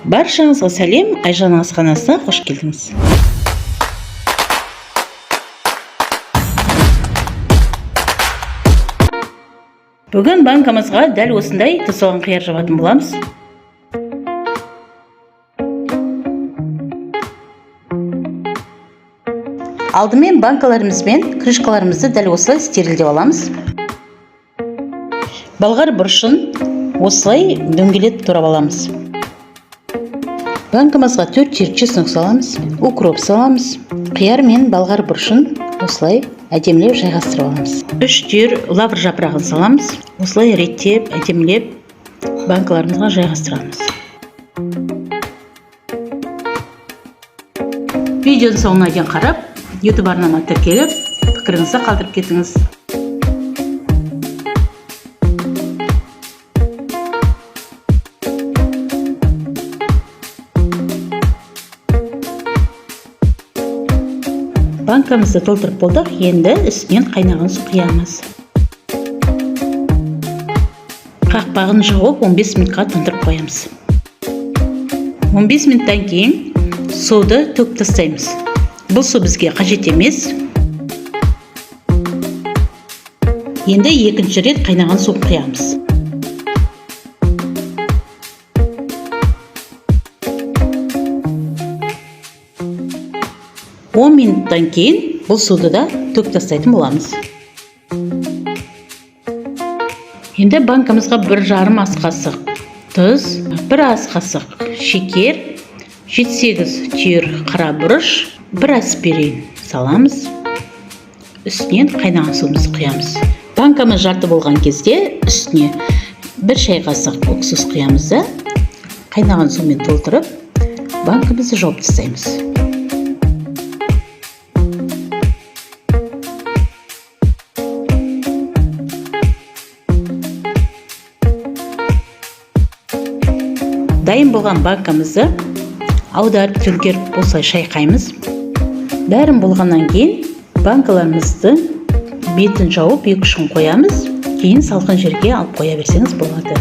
Баршаңызға сәлем, Айжан асханасына қош келдіңіз. Бүгін банкамызға дәл осындай тұсалған қияр жабатын боламыз. Алдымен банкаларымыз бен крышкаларымызды дәл осылай стерилдеп аламыз. Балғар бұрышын осылай дөңгелетіп турап аламыз. Банкамызға 4 тер чеснок саламыз, укроп саламыз. Қияр мен балғар бұрышын осылай әдемілеп жайғастырып аламыз. 3 тер лавр жапырағын саламыз. Осылай реттеп, әдемілеп банкаларымызға жайғастырамыз. Видеоның соңына дейін қарап, YouTube арнама тіркеліп, пікіріңізді қалдырып кетіңіз. Банкамызды толтырып болдық, енді үстінен қайнаған су құямыз. Қақпағын жауып 15 минутқа тұндырып қоямыз. 15 минуттан кейін суды төкіп тастаймыз. Бұл су бізге қажет емес. Енді екінші рет қайнаған су құямыз. Он минуттан кейін бұл суды да төкіп тастайтын боламыз. Енді банкамызға 1,5 ас қасық тұз, 1 ас қасық шекер, 7-8 түйір қара бұрыш, 1 аспирин саламыз. Үстінен қайнаған суымызды құямыз. Банкамыз жарты болған кезде үстіне 1 шай қасық уксус құямыз да қайнаған сумен толтырып, банкамызды жауып тастаймыз. Дайын болған банкамызды аударып төңкеріп осылай шайқаймыз. Бәрін болғаннан кейін банкаларымызды бетін жауып 2-3 күн қоямыз. Кейін салқын жерге алып қоя берсеңіз болады.